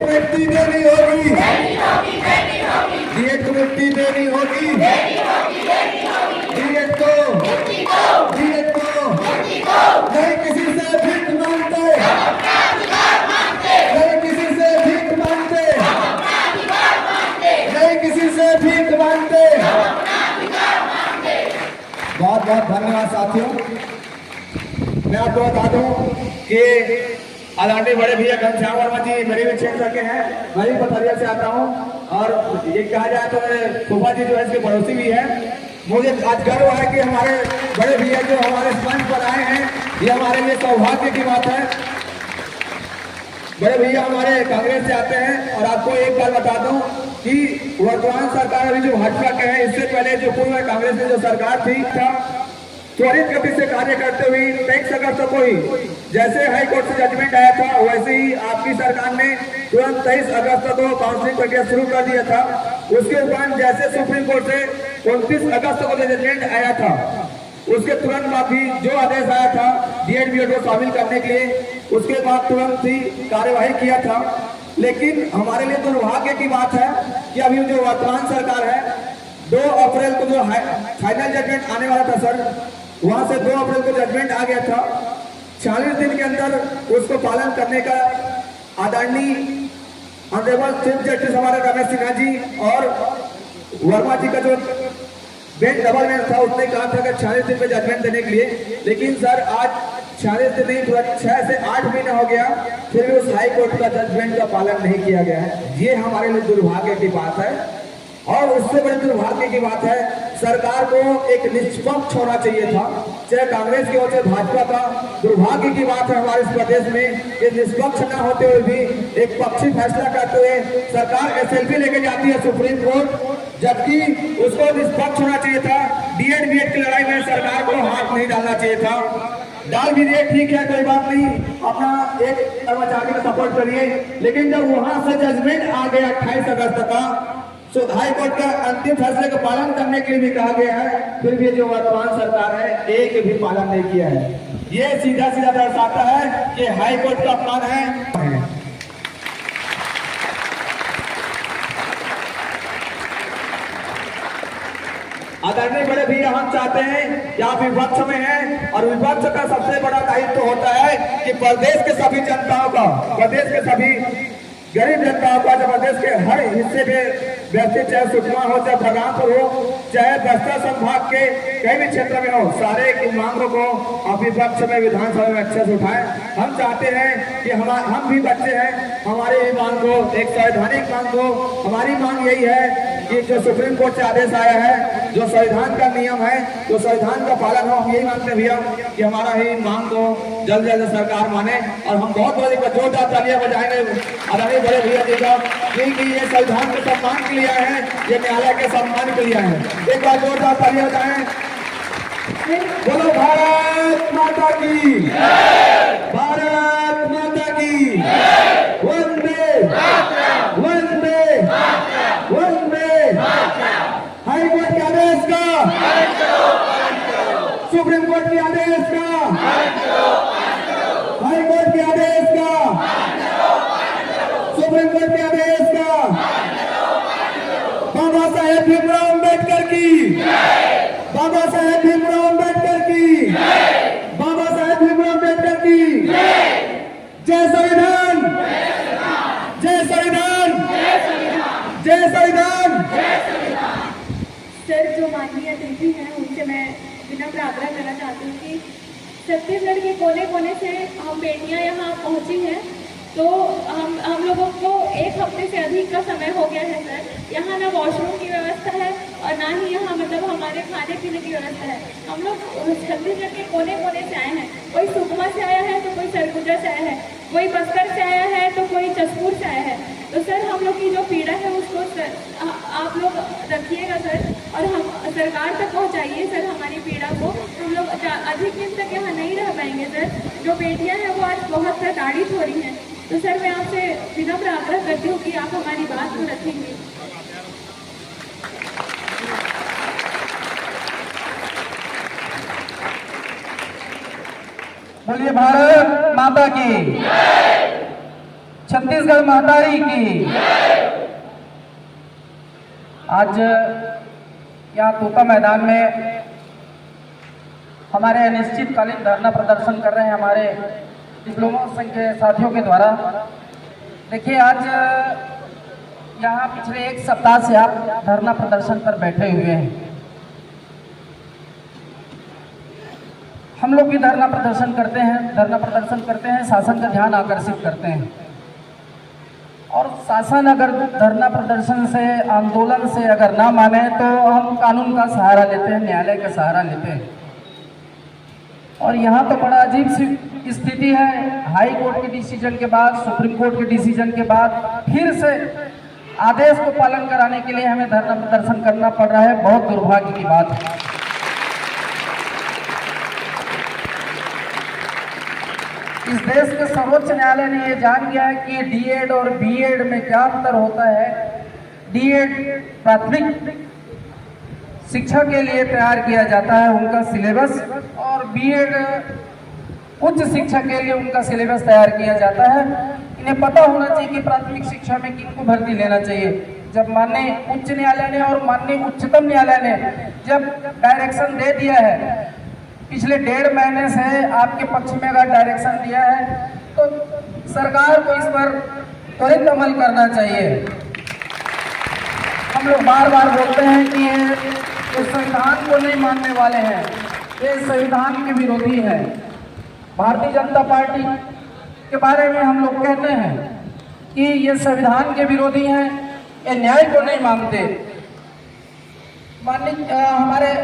मुक्ति देनी होगी, डीएड को मुक्ति देनी होगी, डीएड को नहीं किसी से भीख मांगते, नहीं किसी से भीख मांगते, नहीं किसी से भीख मांगते। बहुत बहुत धन्यवाद साथियों। मैं आपको बता दूं कि आदरणीय बड़े भैया घनश्याम वर्मा जी मेरे भी क्षेत्र के हैं, मैं भी पथरिया से आता हूं और ये कहा जाए तो मेरे फूफा जी जो है इसके पड़ोसी भी हैं। मुझे आज गर्व है कि हमारे बड़े भैया जो हमारे मंच पर आए हैं, ये हमारे लिए सौभाग्य की बात है। बड़े भैया हमारे कांग्रेस से आते हैं और आपको एक बात बता दूं कि वर्तमान सरकार अभी जो भाजपा के हैं, इससे पहले जो पूर्व कांग्रेस में जो सरकार थी त्वरित गति से कार्य करते हुए 23 अगस्त को ही जैसे हाई कोर्ट से जजमेंट आया था, वैसे ही आपकी सरकार ने तुरंत 23 अगस्त को काउंसलिंग प्रक्रिया शुरू कर दिया था। उसके उपरांत जैसे सुप्रीम कोर्ट से 29 अगस्त को जजमेंट आया था, उसके तुरंत बाद भी जो आदेश आया था डीएड बीएड को शामिल करने के लिए, उसके बाद तुरंत ही कार्यवाही किया था। लेकिन हमारे लिए दुर्भाग्य की बात है कि अभी जो वर्तमान सरकार है, 2 अप्रैल को जो फाइनल जजमेंट आने वाला था सर, वहां से 2 अप्रैल को जजमेंट आ गया था। 40 दिन के अंदर उसको पालन करने का आदरणीय ऑनरेबल चीफ जस्टिस हमारे रमेश सिन्हा जी और वर्मा जी का जो बेंच डबल बेंच था, उसने कहा था कि 40 दिन में जजमेंट देने के लिए। लेकिन सर आज 40 दिन नहीं, 6 से 8 महीने हो गया, फिर भी उस हाई कोर्ट का जजमेंट का पालन नहीं किया गया है। ये हमारे लिए दुर्भाग्य की बात है। और उससे बड़ी दुर्भाग्य की बात है, सरकार को एक निष्पक्ष होना चाहिए था, चाहे कांग्रेस की हो चाहे भाजपा का। दुर्भाग्य की बात है हमारे इस प्रदेश में कि निष्पक्ष न होते हुए भी एक पक्षी फैसला करते हुए सरकार एसएलपी लेके जाती है सुप्रीम कोर्ट, जबकि उसको निष्पक्ष होना चाहिए था। डीएड बीएड की लड़ाई में सरकार को हाथ नहीं डालना चाहिए था। डाल भी दिए, ठीक है, कोई बात नहीं, अपना एक कर्मचारी का सपोर्ट करिए। लेकिन जब वहां से जजमेंट आ गया 28 अगस्त का, तो हाई कोर्ट का अंतिम फैसले का पालन करने के लिए भी कहा गया है, फिर भी जो वर्तमान सरकार है एक भी पालन नहीं किया है। ये सीधा सीधा दर्शाता है कि हाई कोर्ट का अपमान है। आदरणीय बड़े भैया, हम चाहते हैं कि आप विपक्ष में हैं और विपक्ष का सबसे बड़ा दायित्व होता है कि प्रदेश के सभी जनताओं का, प्रदेश के सभी गरीब जनताओं का, जो प्रदेश के हर हिस्से में व्यक्ति, चाहे सुकमा हो, चाहे बलरामपुर हो, चाहे बस्तर संभाग के कई भी क्षेत्र में हो, सारे की मांगों को आप विपक्ष में विधानसभा में अच्छे से उठाएं। हम चाहते हैं कि हम भी बच्चे हैं, हमारी भी मांग को, एक संवैधानिक मांग को, हमारी मांग यही है कि जो सुप्रीम कोर्ट से आदेश आया है, जो संविधान का नियम है, तो संविधान का पालन हो। हम यही मांगते हैं भैया कि हमारा ही मांग को जल्द जल्द सरकार माने। और हम बहुत बड़ी जोरदार तालियां बजाएंगे आदरणीय बड़े भैया जी का, क्योंकि ये संविधान के सम्मान के लिए है, ये न्यायालय के सम्मान के लिए है। एक बार जोरदार तालियां बजाएं। बोलो भारत माता की, भारत माता की, वंदे वंदे वंदे। हाई कोर्ट के आदेश का, सुप्रीम कोर्ट के आदेश का, हाई कोर्ट के आदेश का, सुप्रीम कोर्ट के आदेश का। बाबा साहेब भीमराव अम्बेडकर की, बाबा साहेब भीमराव अम्बेडकर की, बाबा साहेब भीमराव अम्बेडकर की। जय संविधान, जय संविधान, जय संविधान। सर, जो माननीय अतिथि हैं उनसे मैं विनम्र आग्रह करना चाहती हूँ कि छत्तीसगढ़ के कोने कोने से हम बेटियाँ यहाँ पहुँची हैं, तो हम लोगों को 1 हफ्ते से अधिक का समय हो गया है सर। यहाँ ना वॉशरूम की व्यवस्था है और ना ही यहाँ मतलब हमारे खाने पीने की व्यवस्था है। हम लोग छत्तीसगढ़ के कोने कोने से आए हैं, कोई सुकमा से आया है तो कोई सरगुजा से आया है, कोई बस्तर से आया है तो कोई जसपुर से आया है। तो सर, हम लोग की जो पीड़ा है उसको सर आप लोग रखिएगा सर, और हम सरकार तक पहुँचाइए सर हमारी पीड़ा को। हम लोग अधिक दिन तक यहाँ नहीं रह पाएंगे सर। जो बेटियाँ हैं वो आज बहुत प्रताड़ित हो रही हैं। तो सर, मैं आपसे विनम्र आग्रह करती हूँ कि आप हमारी बात को रखेंगे। बोलिए भारत माता की। छत्तीसगढ़ महातारी की। आज यहाँ तोता मैदान में हमारे अनिश्चितकालीन धरना प्रदर्शन कर रहे हैं हमारे डिप्लोमा संघ के साथियों के द्वारा। देखिए, आज यहाँ पिछले एक सप्ताह से आप धरना प्रदर्शन पर बैठे हुए हैं। हम लोग भी धरना प्रदर्शन करते हैं, शासन का ध्यान आकर्षित करते हैं। और शासन अगर धरना प्रदर्शन से, आंदोलन से अगर ना माने तो हम कानून का सहारा लेते हैं, न्यायालय का सहारा लेते हैं। और यहाँ तो बड़ा अजीब सी स्थिति है। हाई कोर्ट के डिसीजन के बाद, सुप्रीम कोर्ट के डिसीजन के बाद फिर से आदेश को पालन कराने के लिए हमें धरना प्रदर्शन करना पड़ रहा है। बहुत दुर्भाग्य की बात है। इस देश के सर्वोच्च न्यायालय ने यह जान गया है कि डीएड और बीएड में क्या अंतर होता है। डीएड प्राथमिक शिक्षा के लिए तैयार किया जाता है उनका सिलेबस, और बीएड उच्च शिक्षा के लिए उनका सिलेबस तैयार किया जाता है। इन्हें पता होना चाहिए कि प्राथमिक शिक्षा में किनको भर्ती लेना चाहिए। जब माननीय उच्च न्यायालय ने और माननीय उच्चतम न्यायालय ने जब डायरेक्शन दे दिया है, पिछले 1.5 महीने से आपके पक्ष में अगर डायरेक्शन दिया है, तो सरकार को इस पर त्वरित अमल करना चाहिए। हम लोग बार बार बोलते हैं कि ये संविधान को नहीं मानने वाले हैं, ये संविधान के विरोधी हैं। भारतीय जनता पार्टी के बारे में हम लोग कहते हैं कि ये संविधान के विरोधी हैं, ये न्याय को नहीं मानते। माननीय हमारे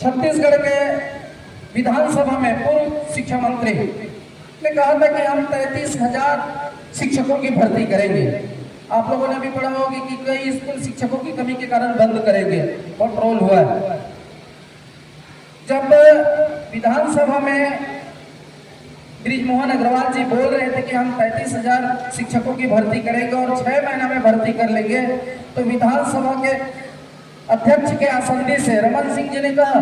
छत्तीसगढ़ के विधानसभा में पूर्व शिक्षा मंत्री ने कहा था कि हम 33,000 शिक्षकों की भर्ती करेंगे। आप लोगों ने भी पढ़ा होगा कि कई स्कूल शिक्षकों की कमी के कारण बंद करेंगे, और ट्रोल हुआ है। जब विधानसभा में बृजमोहन अग्रवाल जी बोल रहे थे कि हम 35,000 शिक्षकों की भर्ती करेंगे और 6 महीना में भर्ती कर लेंगे, तो विधानसभा के अध्यक्ष के आसंदी से रमन सिंह जी ने कहा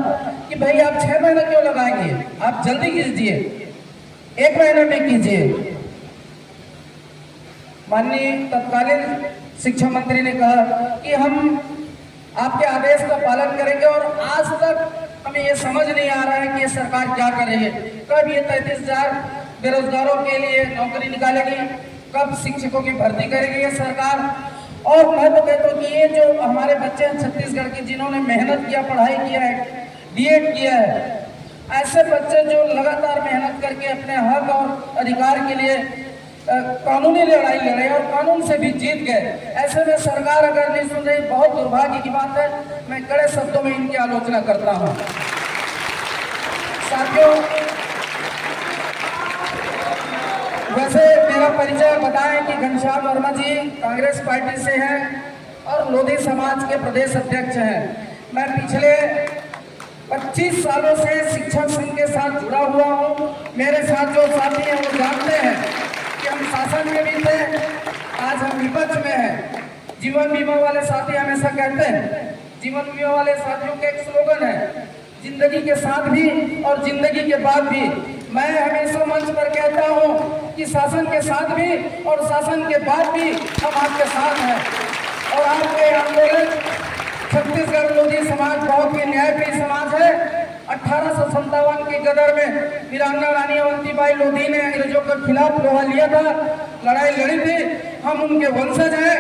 कि भाई आप 6 महीना क्यों लगाएंगे, आप जल्दी कीजिए, 1 महीने में कीजिए। माननीय तत्कालीन शिक्षा मंत्री ने कहा कि हम आपके आदेश का पालन करेंगे, और आज तक हमें ये समझ नहीं आ रहा है कि ये सरकार क्या कर रही है। कब ये 33,000 बेरोजगारों के लिए नौकरी निकालेगी, कब शिक्षकों की भर्ती करेगी ये सरकार। और मैं तो कहता हूँ कि ये जो हमारे बच्चे हैं छत्तीसगढ़ के, जिन्होंने मेहनत किया, पढ़ाई किया है, डीएड किया है, ऐसे बच्चे जो लगातार मेहनत करके अपने हक और अधिकार के लिए कानूनी लड़ाई लड़े और कानून से भी जीत गए, ऐसे में सरकार अगर नहीं सुन रही, बहुत दुर्भाग्य की बात है। मैं कड़े शब्दों में इनकी आलोचना करता हूँ। साथियों, वैसे मेरा परिचय बताएं कि घनश्याम वर्मा जी कांग्रेस पार्टी से हैं और लोधी समाज के प्रदेश अध्यक्ष हैं। मैं पिछले 25 सालों से शिक्षक संघ के साथ जुड़ा हुआ हूं। मेरे साथ जो साथी हैं वो जानते हैं कि हम शासन में भी थे, आज हम विपक्ष में हैं। जीवन बीमा वाले साथी हमेशा कहते हैं, जीवन बीमा वाले साथियों का एक स्लोगन है, जिंदगी के साथ भी और जिंदगी के बाद भी। मैं हमेशा मंच पर कहता हूं कि शासन के साथ भी और शासन के बाद भी हम आपके साथ हैं। और आपके आंदोलन छत्तीसगढ़ लोधी समाज बहुत ही न्यायप्रिय समाज है। 1857 की गदर में वीरांगना रानी अवंतीबाई लोधी ने अंग्रेजों के खिलाफ लोहा लिया था, लड़ाई लड़ी थी। हम उनके वंशज हैं,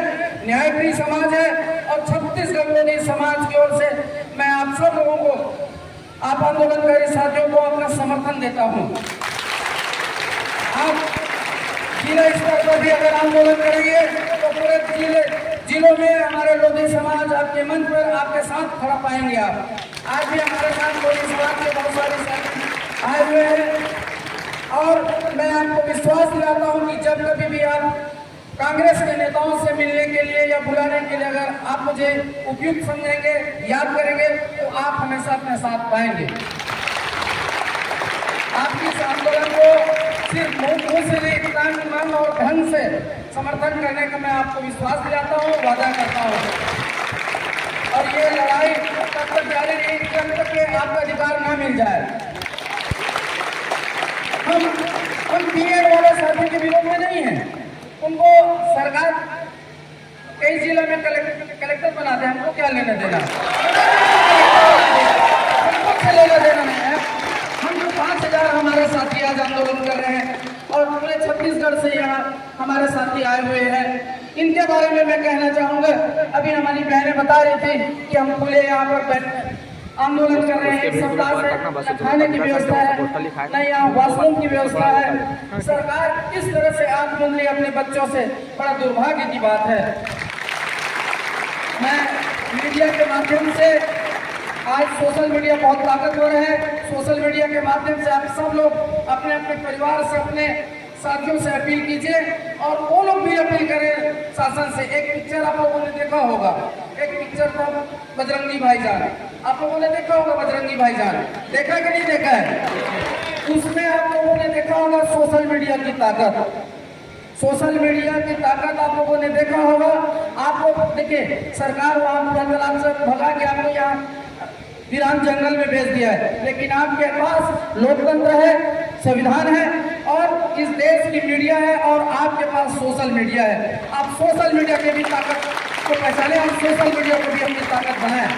न्यायप्रिय समाज है। और छत्तीसगढ़ लोधी समाज की ओर से मैं आप सब लोगों को, आप आंदोलनकारी साथियों को अपना समर्थन देता हूं। आप जिला स्तर पर भी अगर आंदोलन करेंगे तो पूरे जिलों में हमारे लोधी समाज आपके मंच पर आपके साथ खड़ा पाएंगे। आप आज भी हमारे साथ लोधी समाज के बहुत सारे साथी आए हुए हैं, और मैं आपको विश्वास दिलाता हूं कि जब कभी भी आप कांग्रेस के नेताओं से मिलने के लिए या बुलाने के लिए अगर आप मुझे उपयुक्त समझेंगे, याद करेंगे, तो आप हमेशा अपने साथ पाएंगे। आपकी इस आंदोलन को सिर्फ मुंह से नहीं, तन मन और ढंग से समर्थन करने का मैं आपको विश्वास दिलाता हूँ, वादा करता हूँ। और ये लड़ाई तब तक जारी रहेगी जब तक कि आपका अधिकार ना मिल जाए। हम बीएड वाले साथी के विरोध में नहीं है, उनको सरकार कई जिलों में कलेक्टर बना दे, हमको क्या लेना देना, हमको क्या लेना देना नहीं है। हम जो 5000 हमारे साथी आज आंदोलन कर रहे हैं और पूरे छत्तीसगढ़ से यहाँ हमारे साथी आए हुए हैं, इनके बारे में मैं कहना चाहूँगा। अभी हमारी बहनें बता रही थी कि हम खुले यहाँ पर आंदोलन कर रहे हैं, एक सप्ताह से खाने की व्यवस्था है, न यहाँ वॉशरूम की व्यवस्था है। सरकार इस तरह से आंख मूंद ली अपने बच्चों से, बड़ा दुर्भाग्य की बात है। मैं मीडिया के माध्यम से, आज सोशल मीडिया बहुत ताकतवर है, सोशल मीडिया के माध्यम से आप सब लोग अपने अपने परिवार से, अपने साथियों से अपील कीजिए और वो लोग भी अपील करें शासन से। एक पिक्चर आप लोगों ने देखा होगा, एक पिक्चर था बजरंगी भाईजान, आप लोगों ने देखा होगा बजरंगी भाईजान, देखा कि नहीं देखा है? उसमें आप लोगों ने देखा होगा सोशल मीडिया की ताकत, सोशल मीडिया की ताकत आप लोगों ने देखा होगा। आप लोग देखिए, सरकार वहाँ तालाब से भगा के आपको यहाँ वीरान जंगल में भेज दिया है, लेकिन आपके पास लोकतंत्र है, संविधान है और इस देश की मीडिया है और आपके पास सोशल मीडिया है। आप सोशल मीडिया की भी ताकत को पहचाने और सोशल मीडिया को भी अपनी ताकत बनाएं।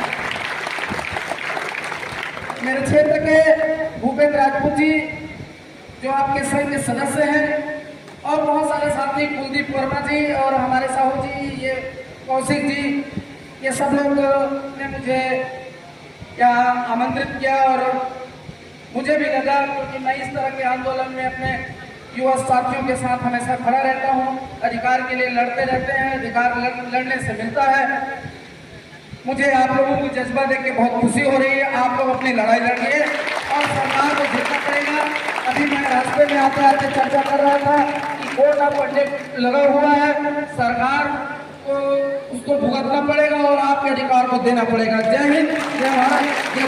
मेरे क्षेत्र के भूपेंद्र राजपूत जी जो आपके संघ के सदस्य हैं और बहुत सारे साथी, कुलदीप वर्मा जी और हमारे साहू जी, ये कौशिक जी, ये सब लोग ने मुझे यहाँ आमंत्रित किया और मुझे भी लगा, क्योंकि मैं इस तरह के आंदोलन में अपने युवा साथियों के साथ हमेशा खड़ा रहता हूँ, अधिकार के लिए लड़ते रहते हैं, अधिकार लड़ने से मिलता है। मुझे आप लोगों को जज्बा देख के बहुत खुशी हो रही है। आप लोग अपनी लड़ाई लड़िए और सरकार को झेलना पड़ेगा। अभी मैं रास्ते में आते आते चर्चा कर रहा था कि कोर्ट ऑफ कंडक्ट लगा हुआ है, सरकार को उसको भुगतना पड़ेगा और आपके अधिकार को देना पड़ेगा। जय हिंद, जय भारत, जय